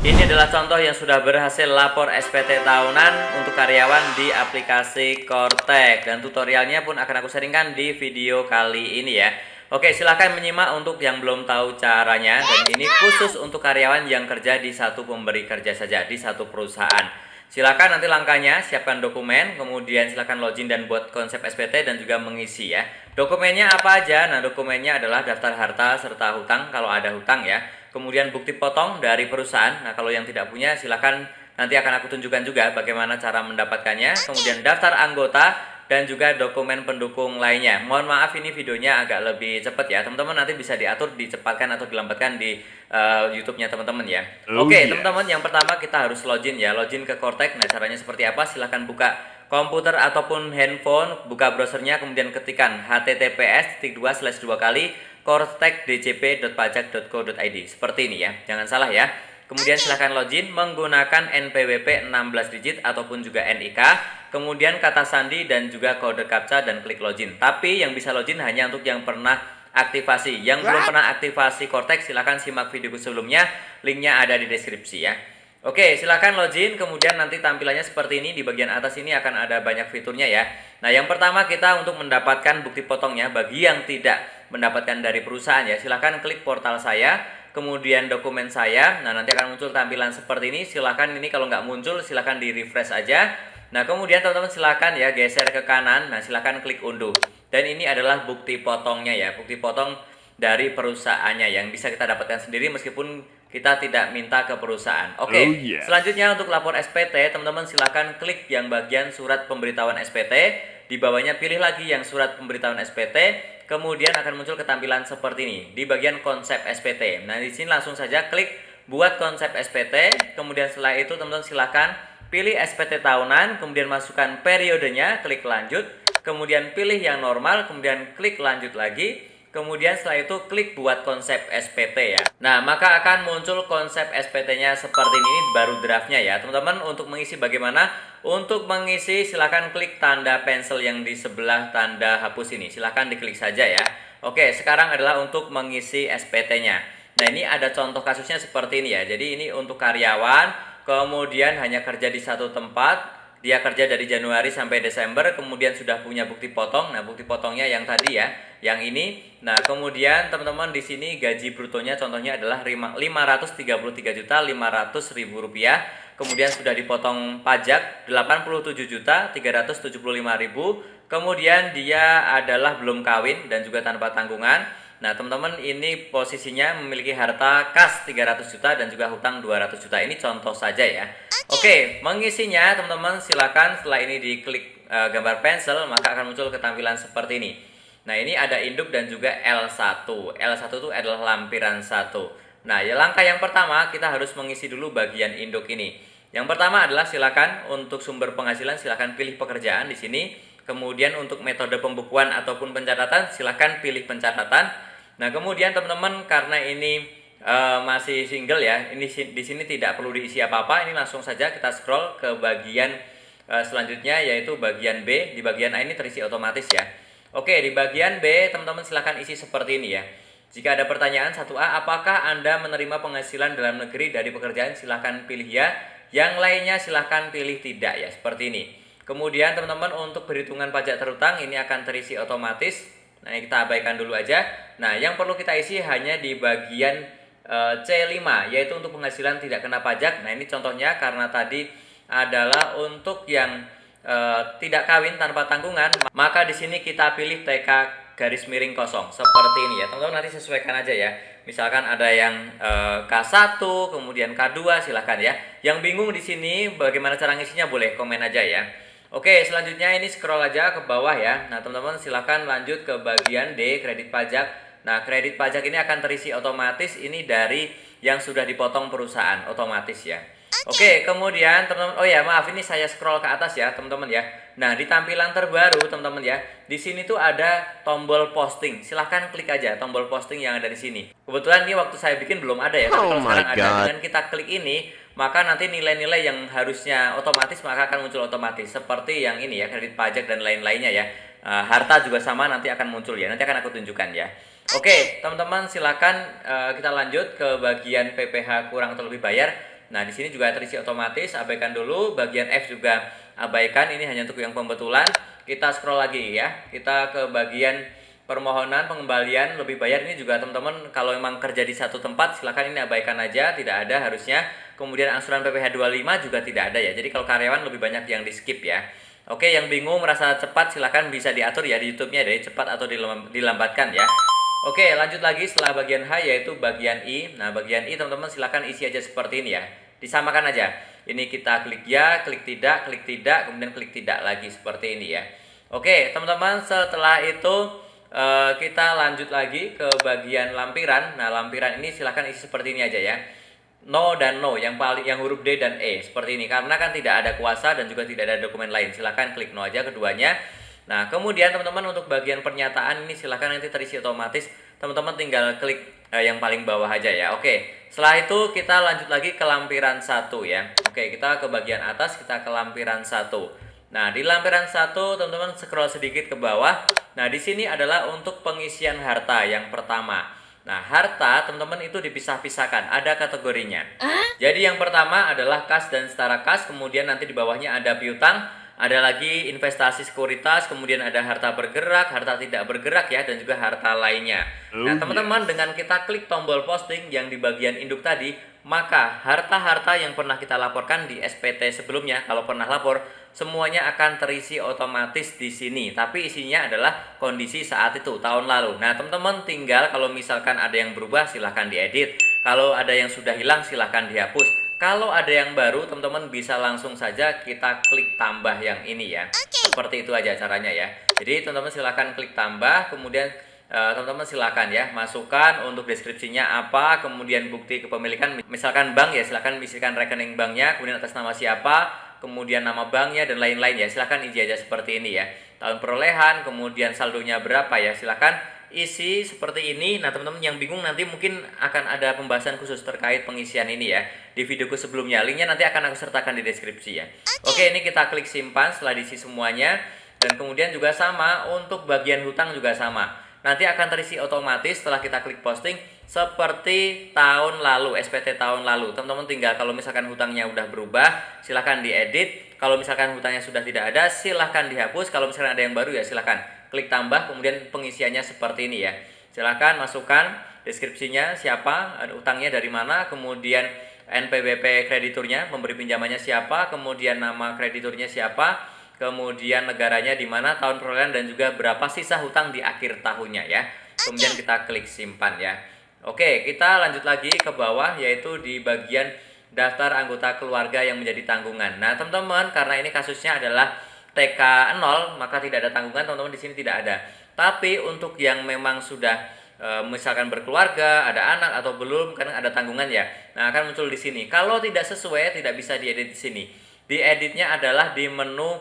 Ini adalah contoh yang sudah berhasil lapor SPT tahunan untuk karyawan di aplikasi Kortek, dan tutorialnya pun akan aku sharingkan di video kali ini ya. Oke, silahkan menyimak untuk yang belum tahu caranya, dan ini khusus untuk karyawan yang kerja di satu pemberi kerja saja, di satu perusahaan. Silakan nanti langkahnya, siapkan dokumen, kemudian silakan login dan buat konsep SPT dan juga mengisi ya. Dokumennya apa aja? Nah, dokumennya adalah daftar harta serta hutang kalau ada hutang ya. Kemudian bukti potong dari perusahaan. Nah, kalau yang tidak punya silakan nanti akan aku tunjukkan juga bagaimana cara mendapatkannya. Kemudian daftar anggota dan juga dokumen pendukung lainnya. Mohon maaf ini videonya agak lebih cepat ya. Teman-teman nanti bisa diatur, dicepatkan atau dilambatkan di YouTube-nya teman-teman ya. Oke, teman-teman, yang pertama kita harus login ya. Login ke Kortek. Nah, caranya seperti apa? Silahkan buka komputer ataupun handphone, buka browsernya, kemudian ketikkan https://kortekdjp.pajak.co.id. Seperti ini ya, jangan salah ya. Kemudian silahkan login menggunakan NPWP 16 digit ataupun juga NIK, kemudian kata sandi dan juga kode captcha dan klik login. Tapi yang bisa login hanya untuk yang pernah aktivasi. Yang belum pernah aktivasi Kortek silahkan simak videoku sebelumnya, linknya ada di deskripsi ya. Oke, silakan login, kemudian nanti tampilannya seperti ini. Di bagian atas ini akan ada banyak fiturnya ya. Nah, yang pertama kita untuk mendapatkan bukti potongnya, bagi yang tidak mendapatkan dari perusahaan ya, silakan klik portal saya, kemudian dokumen saya. Nah, nanti akan muncul tampilan seperti ini. Silakan, ini kalau nggak muncul silakan di refresh aja. Nah, kemudian teman-teman silakan ya geser ke kanan. Nah, silakan klik unduh. Dan ini adalah bukti potongnya ya, bukti potong dari perusahaannya yang bisa kita dapatkan sendiri meskipun kita tidak minta ke perusahaan. Oke, selanjutnya untuk lapor SPT, teman-teman silakan klik yang bagian surat pemberitahuan SPT. Di bawahnya pilih lagi yang surat pemberitahuan SPT. Kemudian akan muncul ketampilan seperti ini di bagian konsep SPT. Nah, di sini langsung saja klik buat konsep SPT. Kemudian setelah itu teman-teman silakan pilih SPT tahunan, kemudian masukkan periodenya, klik lanjut. Kemudian pilih yang normal, kemudian klik lanjut lagi. Kemudian setelah itu klik buat konsep SPT ya. Nah, maka akan muncul konsep SPT-nya seperti ini, baru draftnya ya. Teman-teman, untuk mengisi bagaimana? Untuk mengisi silahkan klik tanda pensil yang di sebelah tanda hapus ini. Silahkan diklik saja ya. Oke, sekarang adalah untuk mengisi SPT-nya. Nah, ini ada contoh kasusnya seperti ini ya. Jadi ini untuk karyawan, kemudian hanya kerja di satu tempat. Dia kerja dari Januari sampai Desember, kemudian sudah punya bukti potong. Nah, bukti potongnya yang tadi ya, yang ini. Nah, kemudian teman-teman di sini gaji brutonya contohnya adalah Rp533.500.000. Kemudian sudah dipotong pajak Rp87.375.000. Kemudian dia adalah belum kawin dan juga tanpa tanggungan. Nah, teman-teman, ini posisinya memiliki harta kas 300 juta dan juga hutang 200 juta. Ini contoh saja ya. Oke, mengisinya teman-teman silakan setelah ini diklik gambar pensil, maka akan muncul ketampilan seperti ini. Nah, ini ada induk dan juga L1. L1 itu adalah lampiran 1. Nah, ya langkah yang pertama kita harus mengisi dulu bagian induk ini. Yang pertama adalah silakan untuk sumber penghasilan silakan pilih pekerjaan di sini. Kemudian untuk metode pembukuan ataupun pencatatan silakan pilih pencatatan. Nah, kemudian teman-teman karena ini masih single ya, ini di sini tidak perlu diisi apa-apa. Ini langsung saja kita scroll ke bagian selanjutnya, yaitu bagian B. Di bagian A ini terisi otomatis ya. Oke, di bagian B teman-teman silakan isi seperti ini ya. Jika ada pertanyaan 1A, apakah Anda menerima penghasilan dalam negeri dari pekerjaan? Silahkan pilih ya. Yang lainnya silahkan pilih tidak ya, seperti ini. Kemudian teman-teman untuk perhitungan pajak terutang ini akan terisi otomatis. Nah, ini kita abaikan dulu aja. Nah, yang perlu kita isi hanya di bagian C5, yaitu untuk penghasilan tidak kena pajak. Nah, ini contohnya karena tadi adalah untuk yang tidak kawin tanpa tanggungan, maka di sini kita pilih TK garis miring kosong seperti ini ya. Teman-teman nanti sesuaikan aja ya. Misalkan ada yang K1, kemudian K2, silahkan ya. Yang bingung di sini bagaimana cara ngisinya boleh komen aja ya. Oke, selanjutnya ini scroll aja ke bawah ya. Nah, teman-teman silahkan lanjut ke bagian D, kredit pajak. Nah, kredit pajak ini akan terisi otomatis, ini dari yang sudah dipotong perusahaan otomatis ya. Oke, kemudian teman-teman, oh ya maaf, ini saya scroll ke atas ya teman-teman ya. Nah, di tampilan terbaru teman-teman ya, di sini tuh ada tombol posting. Silahkan klik aja tombol posting yang ada di sini. Kebetulan ini waktu saya bikin belum ada ya, tapi kalau sekarang ada, dengan kita klik ini, maka nanti nilai-nilai yang harusnya otomatis maka akan muncul otomatis. Seperti yang ini ya, kredit pajak dan lain-lainnya ya. Harta juga sama nanti akan muncul ya, nanti akan aku tunjukkan ya. Oke, teman-teman silakan kita lanjut ke bagian PPh kurang atau lebih bayar. Nah, di sini juga terisi otomatis, abaikan dulu. Bagian F juga abaikan, ini hanya untuk yang pembetulan. Kita scroll lagi ya. Kita ke bagian permohonan pengembalian lebih bayar. Ini juga teman-teman kalau memang kerja di satu tempat silakan ini abaikan aja, tidak ada harusnya. Kemudian angsuran PPh 25 juga tidak ada ya. Jadi kalau karyawan lebih banyak yang di skip ya. Oke, yang bingung merasa cepat silakan bisa diatur ya di YouTube-nya dari cepat atau dilambatkan ya. Oke, lanjut lagi setelah bagian H yaitu bagian I. Nah, bagian I teman-teman silakan isi aja seperti ini ya. Disamakan aja. Ini kita klik ya, klik tidak, kemudian klik tidak lagi seperti ini ya. Oke, teman-teman setelah itu kita lanjut lagi ke bagian lampiran. Nah, lampiran ini silakan isi seperti ini aja ya. No dan no, yang huruf D dan E seperti ini. Karena kan tidak ada kuasa dan juga tidak ada dokumen lain. Silakan klik no aja keduanya. Nah, kemudian teman-teman untuk bagian pernyataan ini silakan nanti terisi otomatis. Teman-teman tinggal klik yang paling bawah aja ya. Oke. Setelah itu kita lanjut lagi ke lampiran 1 ya. Oke, kita ke bagian atas, kita ke lampiran 1. Nah, di lampiran 1 teman-teman scroll sedikit ke bawah. Nah, di sini adalah untuk pengisian harta yang pertama. Nah, harta teman-teman itu dipisah-pisahkan, ada kategorinya. Jadi yang pertama adalah kas dan setara kas, kemudian nanti di bawahnya ada piutang, ada lagi investasi sekuritas, kemudian ada harta bergerak, harta tidak bergerak ya, dan juga harta lainnya. Nah, teman-teman dengan kita klik tombol posting yang di bagian induk tadi, maka harta-harta yang pernah kita laporkan di SPT sebelumnya, kalau pernah lapor, semuanya akan terisi otomatis di sini. Tapi isinya adalah kondisi saat itu, tahun lalu. Nah, teman-teman tinggal kalau misalkan ada yang berubah, silahkan diedit. Kalau ada yang sudah hilang, silahkan dihapus. Kalau ada yang baru, teman-teman bisa langsung saja kita klik tambah yang ini ya. Seperti itu aja caranya ya. Jadi teman-teman silahkan klik tambah, kemudian teman-teman silakan ya masukkan untuk deskripsinya apa, kemudian bukti kepemilikan, misalkan bank ya, silakan isikan rekening banknya, kemudian atas nama siapa, kemudian nama banknya dan lain-lain ya. Silakan isi aja seperti ini ya. Tahun perolehan, kemudian saldonya berapa ya, silakan isi seperti ini. Nah, teman-teman yang bingung nanti mungkin akan ada pembahasan khusus terkait pengisian ini ya di videoku sebelumnya. Linknya nanti akan aku sertakan di deskripsi ya. Oke, ini kita klik simpan setelah diisi semuanya. Dan kemudian juga sama untuk bagian hutang juga sama. Nanti akan terisi otomatis setelah kita klik posting seperti tahun lalu, SPT tahun lalu. Teman-teman tinggal kalau misalkan hutangnya udah berubah, silahkan diedit. Kalau misalkan hutangnya sudah tidak ada, silahkan dihapus. Kalau misalkan ada yang baru ya silahkan klik tambah, kemudian pengisiannya seperti ini ya. Silahkan masukkan deskripsinya siapa, utangnya dari mana, kemudian NPWP krediturnya, pemberi pinjamannya siapa, kemudian nama krediturnya siapa, kemudian negaranya di mana, tahun perolehan, dan juga berapa sisa hutang di akhir tahunnya ya. Kemudian kita klik simpan ya. Oke, kita lanjut lagi ke bawah yaitu di bagian daftar anggota keluarga yang menjadi tanggungan. Nah, teman-teman, karena ini kasusnya adalah TK 0, maka tidak ada tanggungan, teman-teman di sini tidak ada. Tapi untuk yang memang sudah misalkan berkeluarga, ada anak atau belum, kan ada tanggungan ya. Nah, akan muncul di sini. Kalau tidak sesuai, tidak bisa diedit di sini. Dieditnya adalah di menu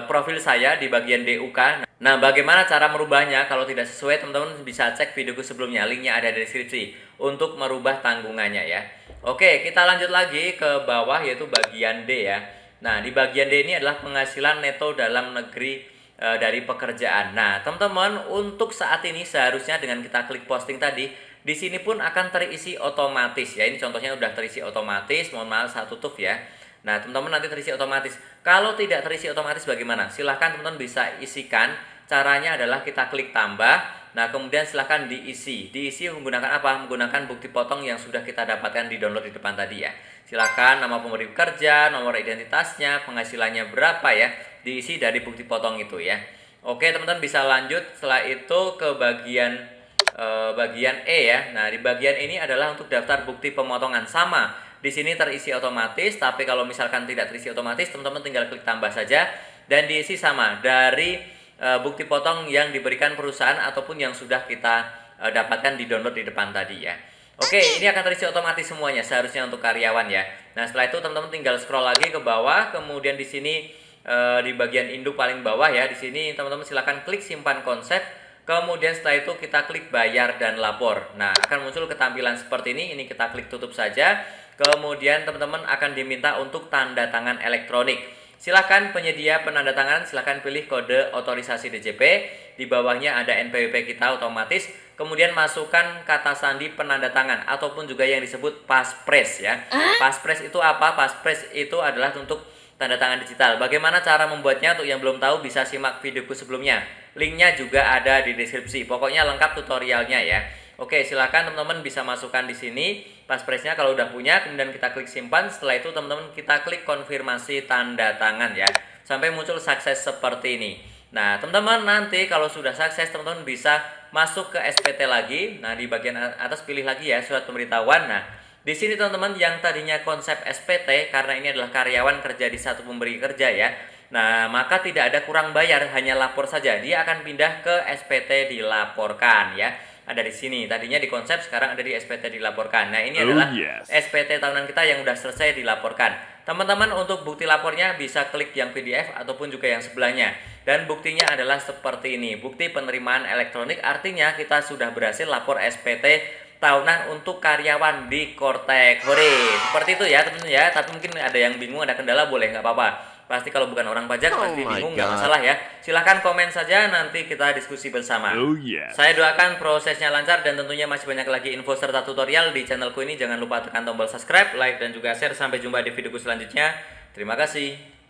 profil saya di bagian DUK. Nah, bagaimana cara merubahnya? Kalau tidak sesuai, teman-teman bisa cek videoku sebelumnya, linknya ada di deskripsi untuk merubah tanggungannya ya. Oke, kita lanjut lagi ke bawah yaitu bagian D ya. Nah, di bagian D ini adalah penghasilan neto dalam negeri dari pekerjaan. Nah, teman-teman, untuk saat ini seharusnya dengan kita klik posting tadi, di sini pun akan terisi otomatis ya. Ini contohnya udah terisi otomatis, mohon maaf saya tutup ya. Nah, teman-teman nanti terisi otomatis. Kalau tidak terisi otomatis bagaimana? Silahkan teman-teman bisa isikan. Caranya adalah kita klik tambah. Nah, kemudian silahkan diisi. Diisi menggunakan apa? Menggunakan bukti potong yang sudah kita dapatkan di download di depan tadi ya. Silahkan nama pemberi pekerja, nomor identitasnya, penghasilannya berapa ya. Diisi dari bukti potong itu ya. Oke, teman-teman bisa lanjut setelah itu ke bagian E ya. Nah, di bagian ini adalah untuk daftar bukti pemotongan. Sama. Di sini terisi otomatis, tapi kalau misalkan tidak terisi otomatis, teman-teman tinggal klik tambah saja dan diisi sama dari bukti potong yang diberikan perusahaan ataupun yang sudah kita dapatkan di download di depan tadi ya. Oke, ini akan terisi otomatis semuanya seharusnya untuk karyawan ya. Nah, setelah itu teman-teman tinggal scroll lagi ke bawah, kemudian di sini di bagian induk paling bawah ya, di sini teman-teman silakan klik simpan konsep. Kemudian setelah itu kita klik bayar dan lapor. Nah, akan muncul ketampilan seperti ini. Ini kita klik tutup saja. Kemudian teman-teman akan diminta untuk tanda tangan elektronik. Silahkan penyedia penandatanganan, silahkan pilih kode otorisasi DJP. Di bawahnya ada NPWP kita otomatis. kemudian masukkan kata sandi penanda tangan ataupun juga yang disebut passphrase ya. Passphrase itu apa? Passphrase itu adalah untuk tanda tangan digital. Bagaimana cara membuatnya? Untuk yang belum tahu bisa simak videoku sebelumnya. Linknya juga ada di deskripsi. Pokoknya lengkap tutorialnya ya. Oke, silakan teman-teman bisa masukkan di sini passphrase-nya kalau udah punya, kemudian kita klik simpan. Setelah itu teman-teman kita klik konfirmasi tanda tangan ya. Sampai muncul sukses seperti ini. Nah, teman-teman nanti kalau sudah sukses, teman-teman bisa masuk ke SPT lagi. Nah, di bagian atas pilih lagi ya surat pemberitahuan. Nah, di sini teman-teman yang tadinya konsep SPT, karena ini adalah karyawan kerja di satu pemberi kerja ya. Nah, maka tidak ada kurang bayar, hanya lapor saja. Dia akan pindah ke SPT dilaporkan ya. Ada di sini. Tadinya di konsep, sekarang ada di SPT dilaporkan. Nah, ini adalah SPT tahunan kita yang sudah selesai dilaporkan. Teman-teman untuk bukti lapornya bisa klik yang PDF ataupun juga yang sebelahnya. Dan buktinya adalah seperti ini. Bukti penerimaan elektronik, artinya kita sudah berhasil lapor SPT tahunan untuk karyawan di Kortek. Hore, seperti itu ya teman-teman ya. Tapi mungkin ada yang bingung, ada kendala, boleh nggak apa-apa. Pasti kalau bukan orang pajak pasti bingung, nggak masalah ya. Silahkan komen saja, nanti kita diskusi bersama. Saya doakan prosesnya lancar dan tentunya masih banyak lagi info serta tutorial di channelku ini. Jangan lupa tekan tombol subscribe, like, dan juga share. Sampai jumpa di videoku selanjutnya. Terima kasih.